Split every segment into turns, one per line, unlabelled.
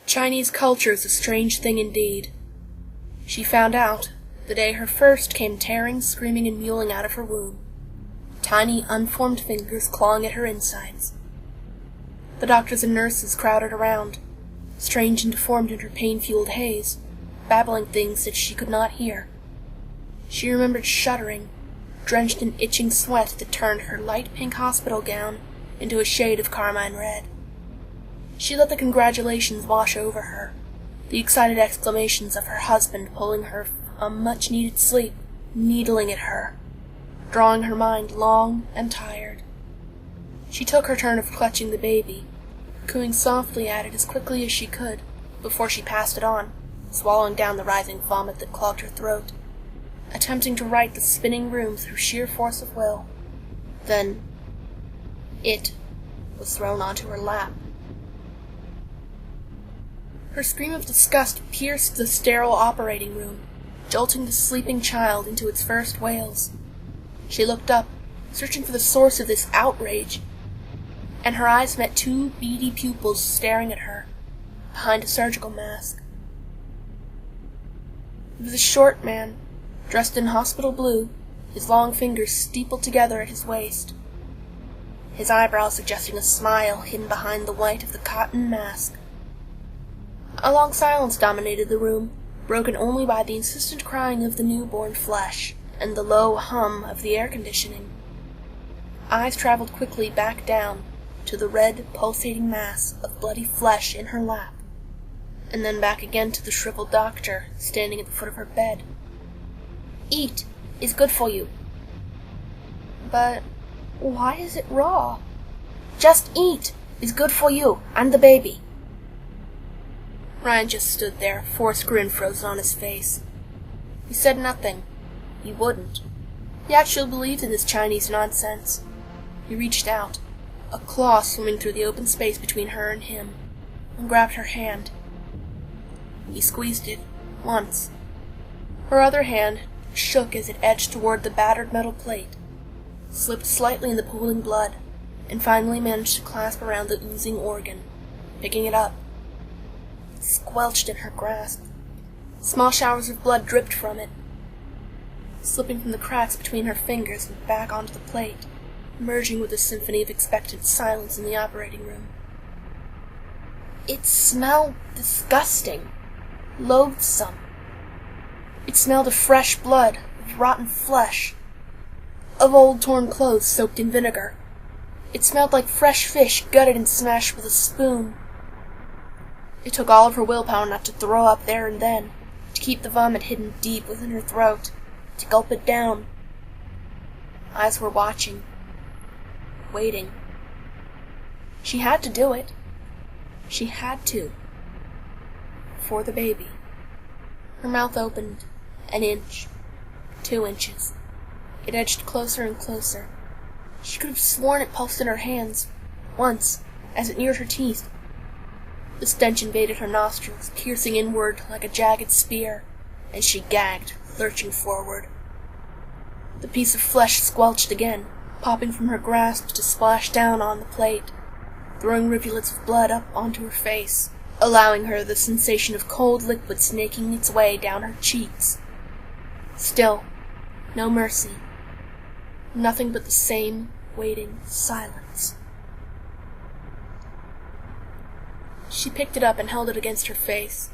Chinese culture is a strange thing indeed. She found out the day her first came tearing, screaming, and mewling out of her womb, tiny, unformed fingers clawing at her insides. The doctors and nurses crowded around, strange and deformed in her pain-fueled haze, babbling things that she could not hear. She remembered shuddering, drenched in itching sweat that turned her light pink hospital gown into a shade of carmine red. She let the congratulations wash over her, the excited exclamations of her husband pulling her from much-needed sleep, needling at her, drawing her mind long and tired. She took her turn of clutching the baby, cooing softly at it as quickly as she could, before she passed it on, swallowing down the rising vomit that clogged her throat, attempting to right the spinning room through sheer force of will. Then, it was thrown onto her lap. Her scream of disgust pierced the sterile operating room, jolting the sleeping child into its first wails. She looked up, searching for the source of this outrage, and her eyes met two beady pupils staring at her, behind a surgical mask. It was a short man, dressed in hospital blue, his long fingers steepled together at his waist, his eyebrows suggesting a smile hidden behind the white of the cotton mask. A long silence dominated the room, broken only by the insistent crying of the newborn flesh and the low hum of the air conditioning. Eyes traveled quickly back down to the red, pulsating mass of bloody flesh in her lap, and then back again to the shriveled doctor standing at the foot of her bed. "Eat is good for you." "But why is it raw?" "Just eat is good for you and the baby." Ryan just stood there, a forced grin frozen on his face. He said nothing. He wouldn't. He actually believed in this Chinese nonsense. He reached out, a claw swimming through the open space between her and him, and grabbed her hand. He squeezed it, once. Her other hand shook as it edged toward the battered metal plate, slipped slightly in the pooling blood, and finally managed to clasp around the oozing organ, picking it up. It squelched in her grasp. Small showers of blood dripped from it, slipping from the cracks between her fingers and back onto the plate, merging with the symphony of expectant silence in the operating room. It smelled disgusting, loathsome. It smelled of fresh blood, of rotten flesh, of old torn clothes soaked in vinegar. It smelled like fresh fish gutted and smashed with a spoon. It took all of her willpower not to throw up there and then, to keep the vomit hidden deep within her throat, to gulp it down. Eyes were watching, waiting. She had to do it. She had to. For the baby. Her mouth opened, an inch, 2 inches. It edged closer and closer. She could have sworn it pulsed in her hands, once, as it neared her teeth. The stench invaded her nostrils, piercing inward like a jagged spear, and she gagged, lurching forward. The piece of flesh squelched again, popping from her grasp to splash down on the plate, throwing rivulets of blood up onto her face, allowing her the sensation of cold liquid snaking its way down her cheeks. Still, no mercy. Nothing but the same waiting silence. She picked it up and held it against her face.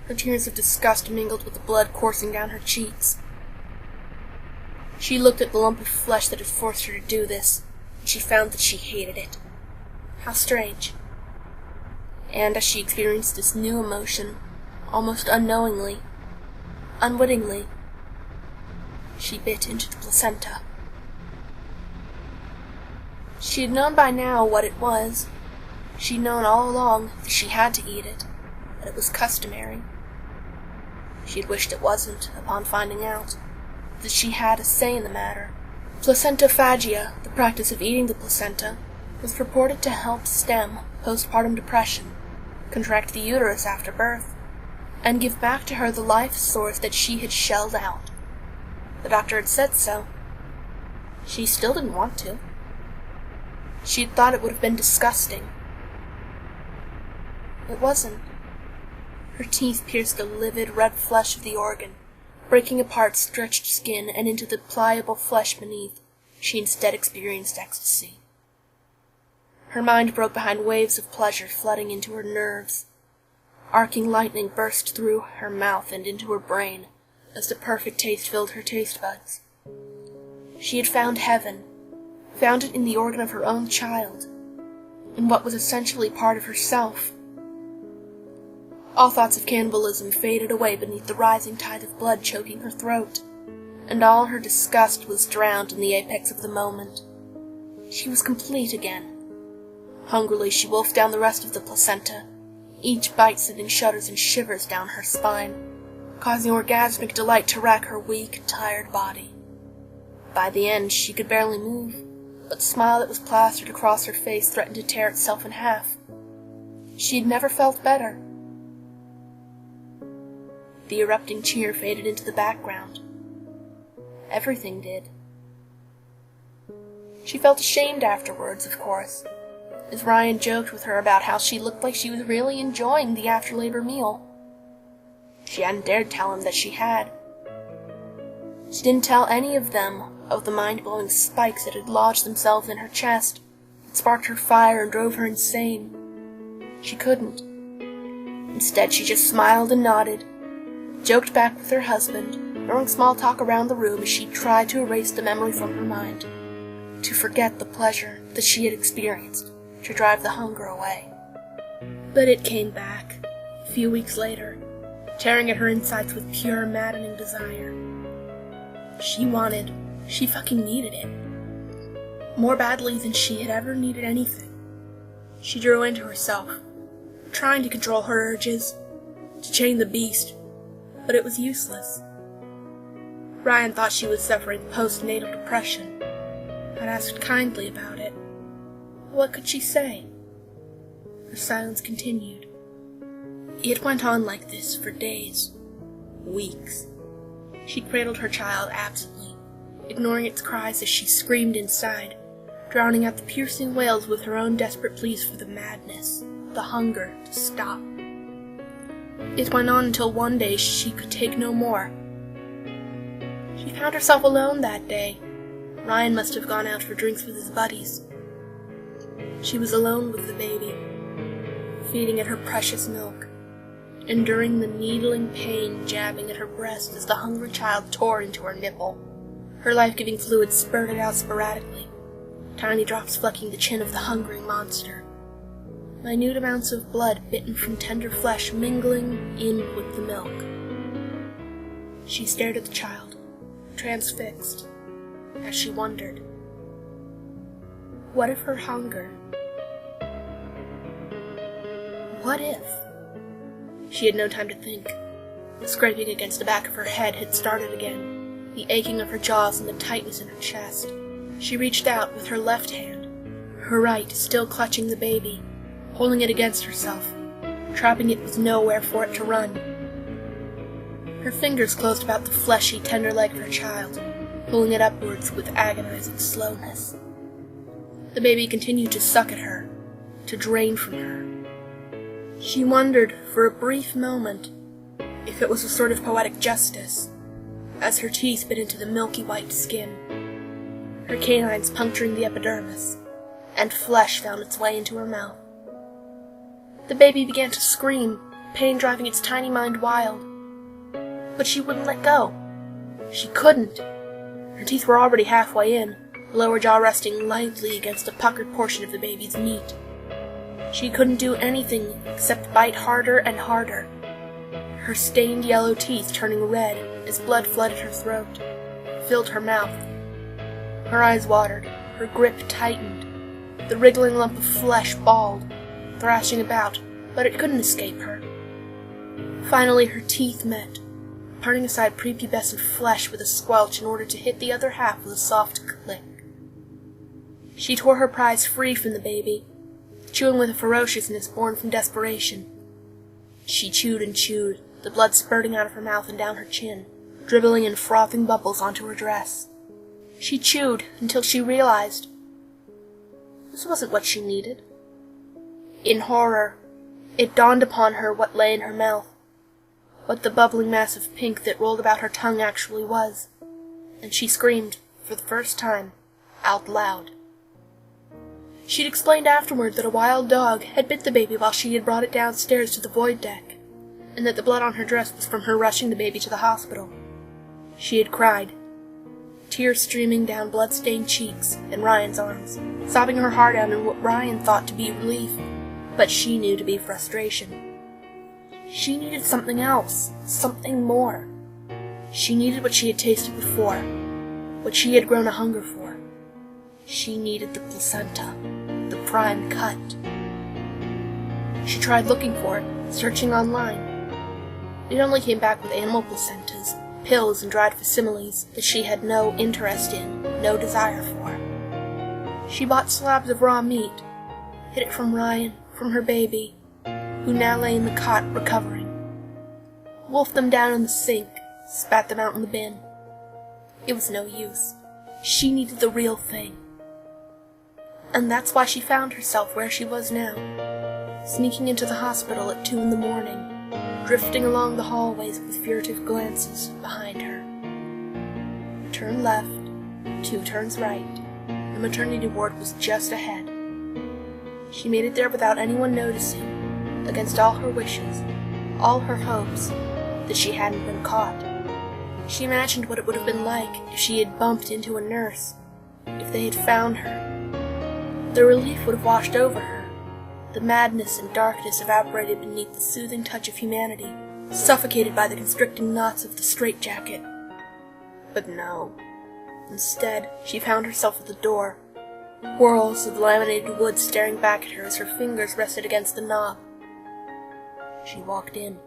Her tears of disgust mingled with the blood coursing down her cheeks. She looked at the lump of flesh that had forced her to do this, and she found that she hated it. How strange. And as she experienced this new emotion, almost unknowingly, unwittingly, she bit into the placenta. She had known by now what it was. She'd known all along that she had to eat it, that it was customary. She had wished it wasn't, upon finding out, that she had a say in the matter. Placentophagia, the practice of eating the placenta, was purported to help stem postpartum depression, contract the uterus after birth, and give back to her the life source that she had shelled out. The doctor had said so. She still didn't want to. She had thought it would have been disgusting. It wasn't. Her teeth pierced the livid red flesh of the organ, breaking apart stretched skin, and into the pliable flesh beneath, she instead experienced ecstasy. Her mind broke behind waves of pleasure flooding into her nerves. Arcing lightning burst through her mouth and into her brain as the perfect taste filled her taste buds. She had found heaven, found it in the organ of her own child, in what was essentially part of herself. All thoughts of cannibalism faded away beneath the rising tide of blood choking her throat, and all her disgust was drowned in the apex of the moment. She was complete again. Hungrily she wolfed down the rest of the placenta, each bite sending shudders and shivers down her spine, causing orgasmic delight to rack her weak, tired body. By the end, she could barely move, but the smile that was plastered across her face threatened to tear itself in half. She had never felt better. The erupting cheer faded into the background. Everything did. She felt ashamed afterwards, of course, as Ryan joked with her about how she looked like she was really enjoying the after-labor meal. She hadn't dared tell him that she had. She didn't tell any of them of the mind-blowing spikes that had lodged themselves in her chest, that sparked her fire and drove her insane. She couldn't. Instead, she just smiled and nodded, joked back with her husband, throwing small talk around the room as she tried to erase the memory from her mind, to forget the pleasure that she had experienced, to drive the hunger away. But it came back, a few weeks later, tearing at her insides with pure, maddening desire. She fucking needed it. More badly than she had ever needed anything. She drew into herself, trying to control her urges, to chain the beast, but it was useless. Ryan thought she was suffering postnatal depression, had asked kindly about it. What could she say? Her silence continued. It went on like this for days, weeks. She cradled her child absently, ignoring its cries as she screamed inside, drowning out the piercing wails with her own desperate pleas for the madness, the hunger to stop. It went on until one day she could take no more. She found herself alone that day. Ryan must have gone out for drinks with his buddies. She was alone with the baby, feeding it her precious milk, enduring the needling pain jabbing at her breast as the hungry child tore into her nipple. Her life-giving fluid spurted out sporadically, tiny drops flecking the chin of the hungering monster. Minute amounts of blood bitten from tender flesh mingling in with the milk. She stared at the child, transfixed, as she wondered, what if her hunger... What if... She had no time to think. The scraping against the back of her head had started again, the aching of her jaws and the tightness in her chest. She reached out with her left hand, her right still clutching the baby, holding it against herself, trapping it with nowhere for it to run. Her fingers closed about the fleshy, tender leg of her child, pulling it upwards with agonizing slowness. The baby continued to suck at her, to drain from her. She wondered, for a brief moment, if it was a sort of poetic justice, as her teeth bit into the milky white skin, her canines puncturing the epidermis, and flesh found its way into her mouth. The baby began to scream, pain driving its tiny mind wild. But she wouldn't let go. She couldn't. Her teeth were already halfway in, the lower jaw resting lightly against a puckered portion of the baby's meat. She couldn't do anything except bite harder and harder, her stained yellow teeth turning red as blood flooded her throat, filled her mouth. Her eyes watered, her grip tightened, the wriggling lump of flesh balled, thrashing about, but it couldn't escape her. Finally her teeth met, parting aside prepubescent flesh with a squelch in order to hit the other half with a soft click. She tore her prize free from the baby, chewing with a ferociousness born from desperation. She chewed and chewed, the blood spurting out of her mouth and down her chin, dribbling in frothing bubbles onto her dress. She chewed until she realized This wasn't what she needed. In horror, it dawned upon her what lay in her mouth, what the bubbling mass of pink that rolled about her tongue actually was, and she screamed, for the first time, out loud. She'd explained afterward that a wild dog had bit the baby while she had brought it downstairs to the void deck, and that the blood on her dress was from her rushing the baby to the hospital. She had cried, tears streaming down blood-stained cheeks and Ryan's arms, sobbing her heart out in what Ryan thought to be relief, but she knew to be frustration. She needed something else, something more. She needed what she had tasted before, what she had grown a hunger for. She needed the placenta, the prime cut. She tried looking for it, searching online. It only came back with animal placentas, pills and dried facsimiles that she had no interest in, no desire for. She bought slabs of raw meat, hid it from Ryan, from her baby, who now lay in the cot recovering. Wolfed them down in the sink, spat them out in the bin. It was no use. She needed the real thing. And that's why she found herself where she was now, sneaking into the hospital at 2 a.m, drifting along the hallways with furtive glances behind her. Turn left, 2 turns right. The maternity ward was just ahead. She made it there without anyone noticing, against all her wishes, all her hopes, that she hadn't been caught. She imagined what it would have been like if she had bumped into a nurse, if they had found her. The relief would have washed over her. The madness and darkness evaporated beneath the soothing touch of humanity, suffocated by the constricting knots of the straitjacket. But no. Instead, she found herself at the door, whirls of laminated wood staring back at her as her fingers rested against the knob. She walked in.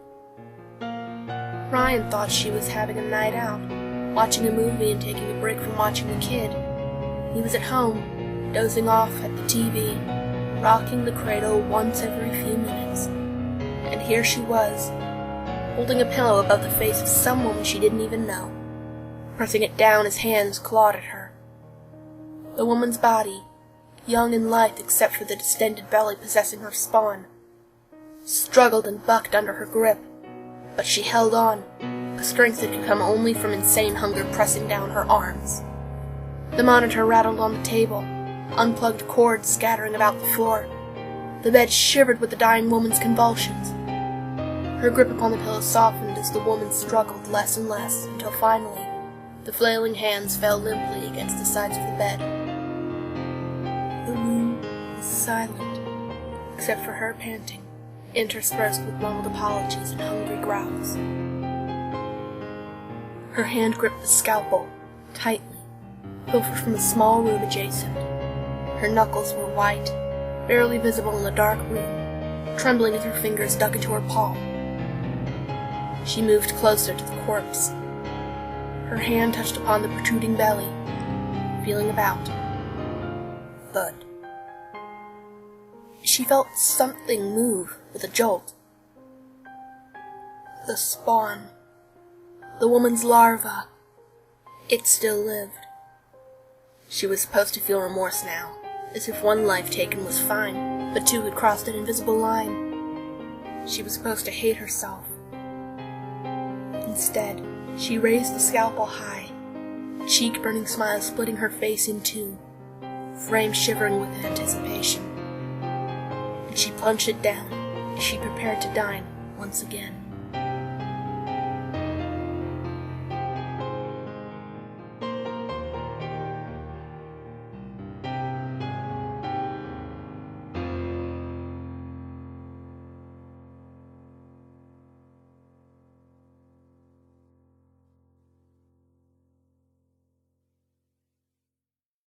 Ryan thought she was having a night out, watching a movie and taking a break from watching the kid. He was at home, dozing off at the TV, rocking the cradle once every few minutes. And here she was, holding a pillow above the face of some woman she didn't even know, pressing it down as hands clawed at her. The woman's body, young and lithe except for the distended belly possessing her spawn, struggled and bucked under her grip, but she held on, a strength that could come only from insane hunger pressing down her arms. The monitor rattled on the table, unplugged cords scattering about the floor. The bed shivered with the dying woman's convulsions. Her grip upon the pillow softened as the woman struggled less and less, until finally the flailing hands fell limply against the sides of the bed. The room was silent, except for her panting, interspersed with mumbled apologies and hungry growls. Her hand gripped the scalpel, tightly, pilfered from a small room adjacent. Her knuckles were white, barely visible in the dark room, trembling as her fingers dug into her palm. She moved closer to the corpse. Her hand touched upon the protruding belly, feeling about. Thud. She felt something move with a jolt. The spawn. The woman's larva. It still lived. She was supposed to feel remorse now, as if one life taken was fine, but 2 had crossed an invisible line. She was supposed to hate herself. Instead, she raised the scalpel high, cheek-burning smile splitting her face in 2, frame shivering with anticipation. And she plunged it down as she prepared to dine once again.